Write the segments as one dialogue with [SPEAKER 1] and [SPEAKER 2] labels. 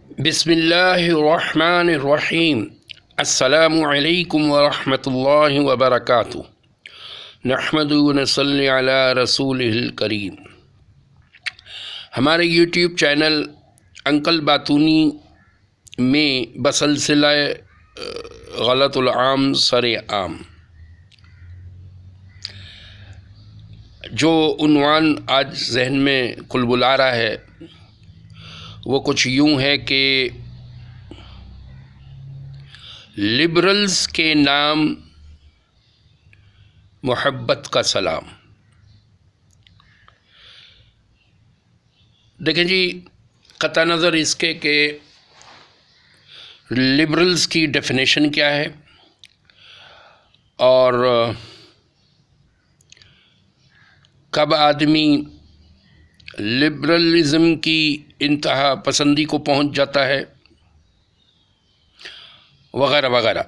[SPEAKER 1] بسم اللہ الرحمن الرحیم۔ السلام علیکم ورحمۃ اللہ وبرکاتہ۔ نحمدہ و نصلی علی رسولہ الکریم۔ ہمارے یوٹیوب چینل انکل باتونی میں بسلسلہ غلط العام سر عام جو عنوان آج ذہن میں کلبلا رہا ہے وہ کچھ یوں ہے کہ لبرلز کے نام محبت کا سلام۔ دیکھیں جی، قطع نظر اس کے کہ لبرلز کی ڈیفینیشن کیا ہے اور کب آدمی لبرلزم کی انتہا پسندی کو پہنچ جاتا ہے، وغیرہ وغیرہ۔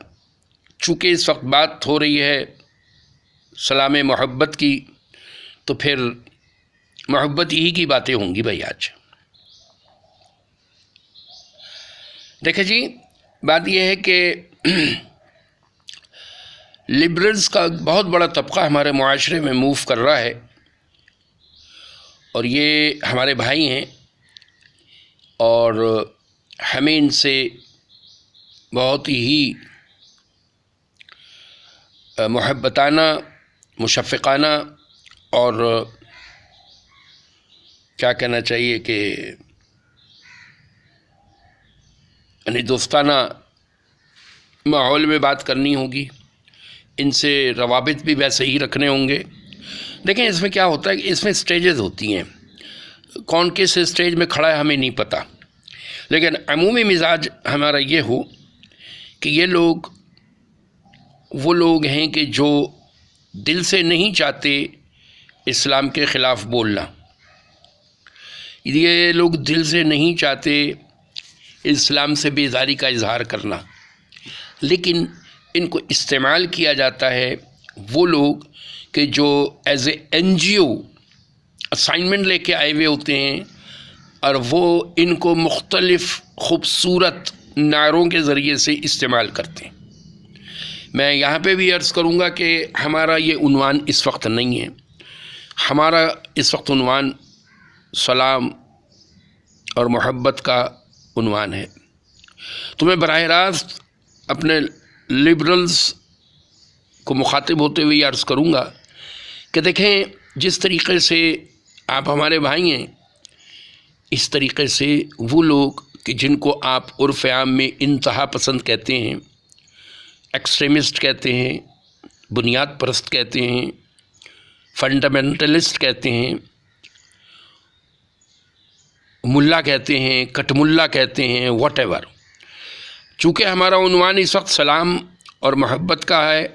[SPEAKER 1] چونکہ اس وقت بات ہو رہی ہے سلام محبت کی، تو پھر محبت ہی کی باتیں ہوں گی بھائی آج۔ دیکھیں جی، بات یہ ہے کہ لبرلز کا بہت بڑا طبقہ ہمارے معاشرے میں موو کر رہا ہے، اور یہ ہمارے بھائی ہیں اور ہمیں ان سے بہت ہی محبتانہ، مشفقانہ اور کیا کہنا چاہیے کہ یعنی دوستانہ ماحول میں بات کرنی ہوگی، ان سے روابط بھی ویسے ہی رکھنے ہوں گے۔ دیکھیں اس میں کیا ہوتا ہے کہ اس میں سٹیجز ہوتی ہیں، کون کس سٹیج میں کھڑا ہے ہمیں نہیں پتہ، لیکن عمومی مزاج ہمارا یہ ہو کہ یہ لوگ وہ لوگ ہیں کہ جو دل سے نہیں چاہتے اسلام کے خلاف بولنا، یہ لوگ دل سے نہیں چاہتے اسلام سے بیزاری کا اظہار کرنا، لیکن ان کو استعمال کیا جاتا ہے وہ لوگ کہ جو as a N G O assignment لے کے آئے ہوئے ہوتے ہیں، اور وہ ان کو مختلف خوبصورت نعروں کے ذریعے سے استعمال کرتے ہیں۔ میں یہاں پہ بھی عرض کروں گا کہ ہمارا یہ عنوان اس وقت نہیں ہے، ہمارا اس وقت عنوان سلام اور محبت کا عنوان ہے۔ تو میں براہ راست اپنے لبرلز کو مخاطب ہوتے ہوئے یہ عرض کروں گا کہ دیکھیں، جس طریقے سے آپ ہمارے بھائی ہیں، اس طریقے سے وہ لوگ کہ جن کو آپ عرف عام میں انتہا پسند کہتے ہیں، ایکسٹریمسٹ کہتے ہیں، بنیاد پرست کہتے ہیں، فنڈامنٹلسٹ کہتے ہیں، ملا کہتے ہیں، کٹ ملا کہتے ہیں، واٹ ایور۔ چونکہ ہمارا عنوان اس وقت سلام اور محبت کا ہے،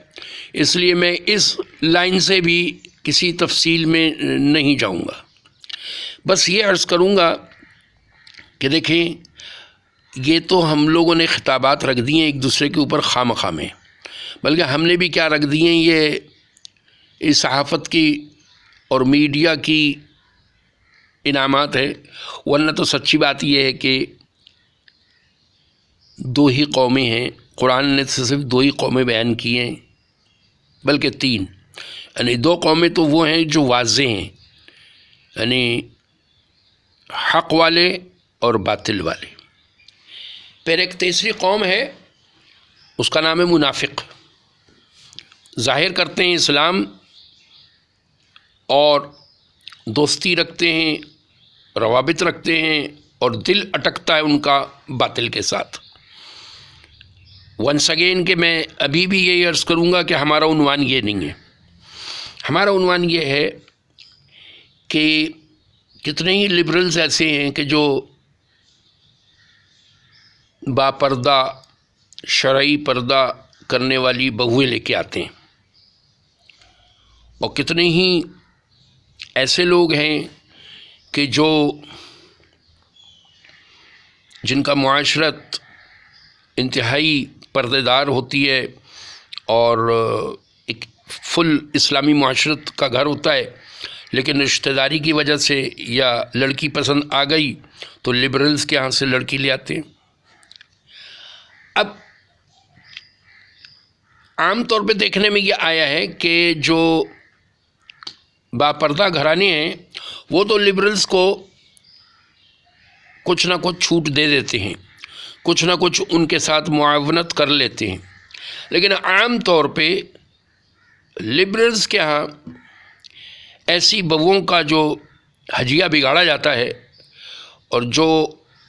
[SPEAKER 1] اس لیے میں اس لائن سے بھی کسی تفصیل میں نہیں جاؤں گا، بس یہ عرض کروں گا کہ دیکھیں، یہ تو ہم لوگوں نے خطابات رکھ دی ہیں ایک دوسرے کے اوپر خواہ مخواہ میں، بلکہ ہم نے بھی کیا رکھ دی ہیں، یہ اس صحافت کی اور میڈیا کی انعامات ہے، ورنہ تو سچی بات یہ ہے کہ دو ہی قومیں ہیں، قرآن نے صرف دو ہی قومیں بیان کی ہیں، بلکہ تین، یعنی دو قومیں تو وہ ہیں جو واضح ہیں، یعنی حق والے اور باطل والے۔ پھر ایک تیسری قوم ہے، اس کا نام ہے منافق، ظاہر کرتے ہیں اسلام اور دوستی رکھتے ہیں، روابط رکھتے ہیں، اور دل اٹکتا ہے ان کا باطل کے ساتھ۔ ونس اگین کہ میں ابھی بھی یہی عرض کروں گا کہ ہمارا عنوان یہ نہیں ہے، ہمارا عنوان یہ ہے کہ کتنے ہی لبرلز ایسے ہیں کہ جو باپردہ شرعی پردہ کرنے والی بہویں لے کے آتے ہیں، اور کتنے ہی ایسے لوگ ہیں کہ جو جن کا معاشرت انتہائی پردے دار ہوتی ہے اور ایک فل اسلامی معاشرت کا گھر ہوتا ہے، لیکن رشتہ داری کی وجہ سے یا لڑکی پسند آ گئی تو لبرلز کے ہاں سے لڑکی لے آتے ہیں۔ اب عام طور پہ دیکھنے میں یہ آیا ہے کہ جو باپردہ گھرانے ہیں وہ تو لبرلز کو کچھ نہ کچھ چھوٹ دے دیتے ہیں، کچھ نہ کچھ ان کے ساتھ معاونت کر لیتے ہیں، لیکن عام طور پہ لبرلز کے ہاں ایسی بہوؤں کا جو حجیہ بگاڑا جاتا ہے اور جو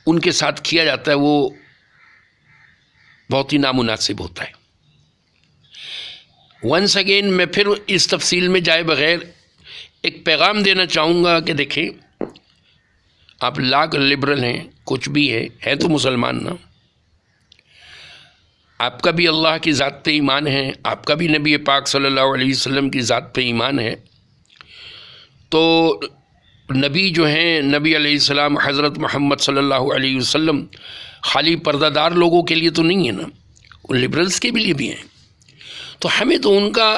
[SPEAKER 1] ان کے ساتھ کیا جاتا ہے وہ بہت ہی نامناسب ہوتا ہے۔ ونس اگین میں پھر اس تفصیل میں جائے بغیر ایک پیغام دینا چاہوں گا کہ دیکھیں، آپ لاکھ لبرل ہیں، کچھ بھی ہے تو مسلمان نا، آپ کا بھی اللہ کی ذات پہ ایمان ہے، آپ کا بھی نبی پاک صلی اللہ علیہ وسلم کی ذات پہ ایمان ہے، تو نبی جو ہیں، نبی علیہ السلام حضرت محمد صلی اللہ علیہ وسلم خالی پردہ دار لوگوں کے لیے تو نہیں ہے نا، ان لبرلز کے لیے بھی ہیں، تو ہمیں تو ان کا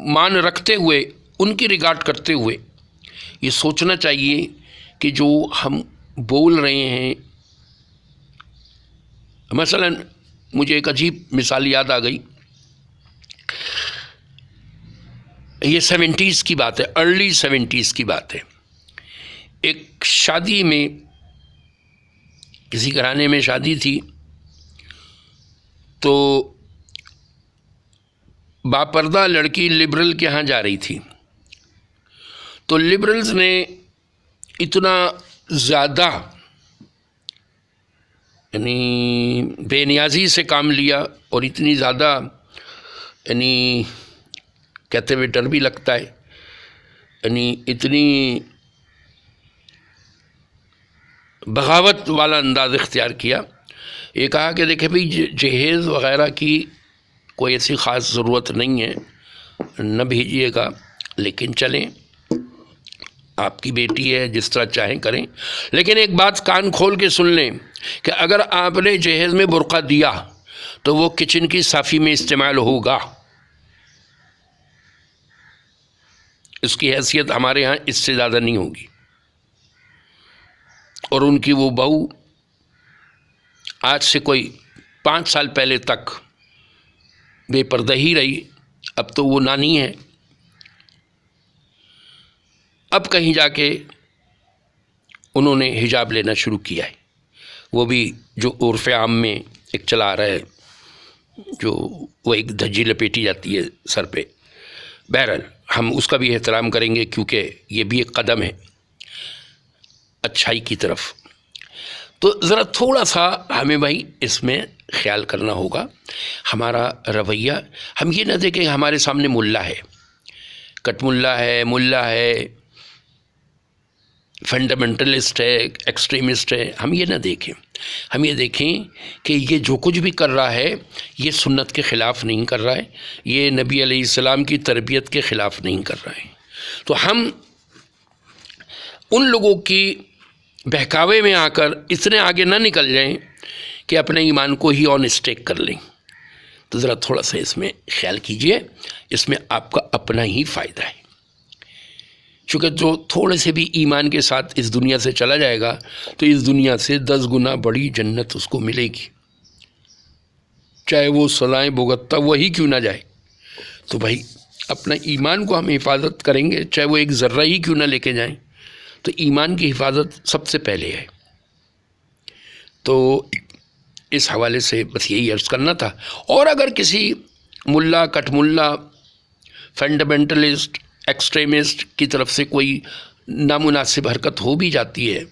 [SPEAKER 1] مان رکھتے ہوئے، ان کی ریگارڈ کرتے ہوئے یہ سوچنا چاہیے کہ جو ہم بول رہے ہیں، مثلا مجھے ایک عجیب مثال یاد آ گئی، یہ 70s کی بات ہے، ارلی 70s کی بات ہے۔ ایک شادی میں، کسی گھرانے میں شادی تھی، تو باپردہ لڑکی لبرل کے ہاں جا رہی تھی، تو لبرلز نے اتنا زیادہ یعنی بے نیازی سے کام لیا اور اتنی زیادہ یعنی کہتے ہوئے ڈر بھی لگتا ہے، یعنی اتنی بغاوت والا انداز اختیار کیا، یہ کہا کہ دیکھیں بھئی جہیز وغیرہ کی کوئی ایسی خاص ضرورت نہیں ہے، نہ بھیجیے گا، لیکن چلیں، آپ کی بیٹی ہے، جس طرح چاہیں کریں، لیکن ایک بات کان کھول کے سن لیں کہ اگر آپ نے جہیز میں برقع دیا تو وہ کچن کی صافی میں استعمال ہوگا، اس کی حیثیت ہمارے ہاں اس سے زیادہ نہیں ہوگی۔ اور ان کی وہ بہو آج سے کوئی 5 سال پہلے تک بے پردہ ہی رہی، اب تو وہ نانی ہے، اب کہیں جا کے انہوں نے حجاب لینا شروع کیا ہے، وہ بھی جو عرف عام میں ایک چلا رہا ہے، جو وہ ایک دھجی لپیٹی جاتی ہے سر پہ، بہرحال ہم اس کا بھی احترام کریں گے کیونکہ یہ بھی ایک قدم ہے اچھائی کی طرف۔ تو ذرا تھوڑا سا ہمیں بھائی اس میں خیال کرنا ہوگا، ہمارا رویہ، ہم یہ نہ دیکھیں ہمارے سامنے ملا ہے، کٹ ملا ہے، فنڈامنٹلسٹ ہے، ایکسٹریمسٹ ہے، ہم یہ نہ دیکھیں، ہم یہ دیکھیں کہ یہ جو کچھ بھی کر رہا ہے یہ سنت کے خلاف نہیں کر رہا ہے، یہ نبی علیہ السلام کی تربیت کے خلاف نہیں کر رہا ہے، تو ہم ان لوگوں کی بہکاوے میں آ کر اتنے آگے نہ نکل جائیں کہ اپنے ایمان کو ہی آن اسٹیک کر لیں۔ تو ذرا تھوڑا سا اس میں خیال کیجئے، اس میں آپ کا اپنا ہی فائدہ ہے، چونکہ جو تھوڑے سے بھی ایمان کے ساتھ اس دنیا سے چلا جائے گا تو اس دنیا سے 10 گنا بڑی جنت اس کو ملے گی، چاہے وہ سزائیں بھگتتا وہی کیوں نہ جائے۔ تو بھائی اپنا ایمان کو ہم حفاظت کریں گے، چاہے وہ ایک ذرہ ہی کیوں نہ لے کے جائیں، تو ایمان کی حفاظت سب سے پہلے ہے۔ تو اس حوالے سے بس یہی عرض کرنا تھا، اور اگر کسی ملا، کٹ ملا، فنڈامنٹلسٹ، ایکسٹریمسٹ کی طرف سے کوئی نامناسب حرکت ہو بھی جاتی ہے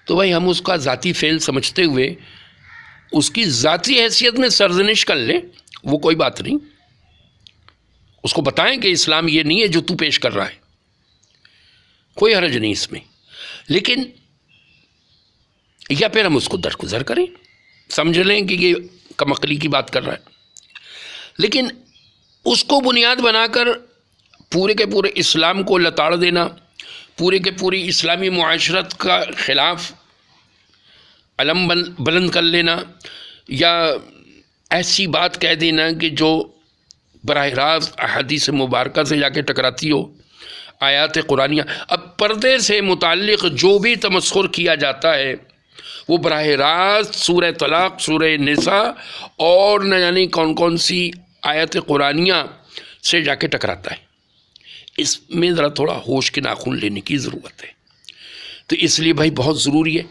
[SPEAKER 1] تو بھائی ہم اس کا ذاتی فعل سمجھتے ہوئے اس کی ذاتی حیثیت میں سرزنش کر لیں، وہ کوئی بات نہیں، اس کو بتائیں کہ اسلام یہ نہیں ہے جو تو پیش کر رہا ہے، کوئی حرج نہیں اس میں، لیکن یا پھر ہم اس کو درگزر کریں، سمجھ لیں کہ یہ کم عقلی کی بات کر رہا ہے، لیکن اس کو بنیاد بنا کر پورے کے پورے اسلام کو لتاڑ دینا، پورے کے پوری اسلامی معاشرت کا خلاف علم بلند کر لینا، یا ایسی بات کہہ دینا کہ جو براہ راست احادیث مبارکہ سے جا کے ٹکراتی ہو، آیات قرآنیہ. اب پردے سے متعلق جو بھی تمسخر کیا جاتا ہے وہ براہ راست سورہ طلاق، سورہ نساء اور نہ جانے کون کون سی آیات قرآنیہ سے جا کے ٹکراتا ہے. اس میں ذرا تھوڑا ہوش کے ناخن لینے کی ضرورت ہے. تو اس لیے بھائی بہت ضروری ہے.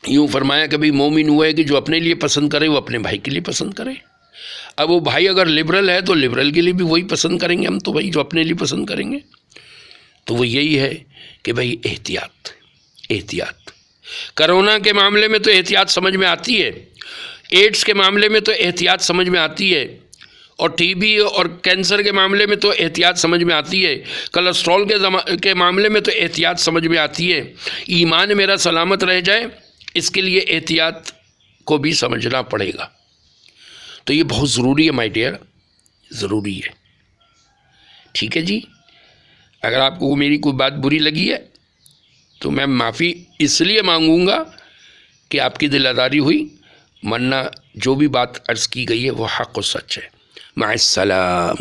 [SPEAKER 1] یوں فرمایا کہ بھائی مومن ہوا ہے کہ جو اپنے لیے پسند کرے وہ اپنے بھائی کے لیے پسند کرے. اب وہ بھائی اگر لبرل ہے تو لبرل کے لیے بھی وہی پسند کریں گے ہم، تو بھائی جو اپنے لیے پسند کریں گے. تو وہ یہی ہے کہ بھائی احتیاط احتیاط. کرونا کے معاملے میں تو احتیاط سمجھ میں آتی ہے، ایڈز کے معاملے میں تو احتیاط سمجھ میں آتی ہے، اور ٹی بی اور کینسر کے معاملے میں تو احتیاط سمجھ میں آتی ہے، کولسٹرول کے معاملے میں تو احتیاط سمجھ میں آتی ہے. ایمان میرا سلامت رہ جائے اس کے لیے احتیاط کو بھی سمجھنا پڑے گا. تو یہ بہت ضروری ہے مائی ڈیئر، ضروری ہے. ٹھیک ہے جی. اگر آپ کو میری کوئی بات بری لگی ہے تو میں معافی اس لیے مانگوں گا کہ آپ کی دل آزاری ہوئی، ورنہ جو بھی بات عرض کی گئی ہے وہ حق و سچ ہے. مع السلام.